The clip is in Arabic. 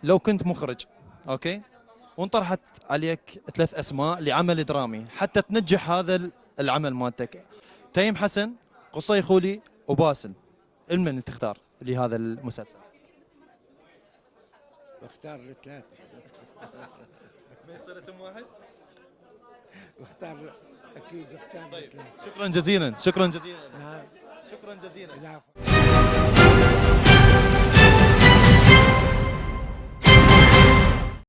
لو كنت مخرج، اوكي، وانطرحت عليك 3 اسماء لعمل درامي حتى تنجح هذا العمل مالتك، تيم حسن، قصي خولي، وباسل، من تختار لهذا المسلسل؟ بختار الثلاثة. ما يصير اسم واحد؟ بختار أكيد بختار طيب، الثلاثة. شكرا جزيلا، شكرا جزيلا، نعم. شكرا جزيلا. العفو.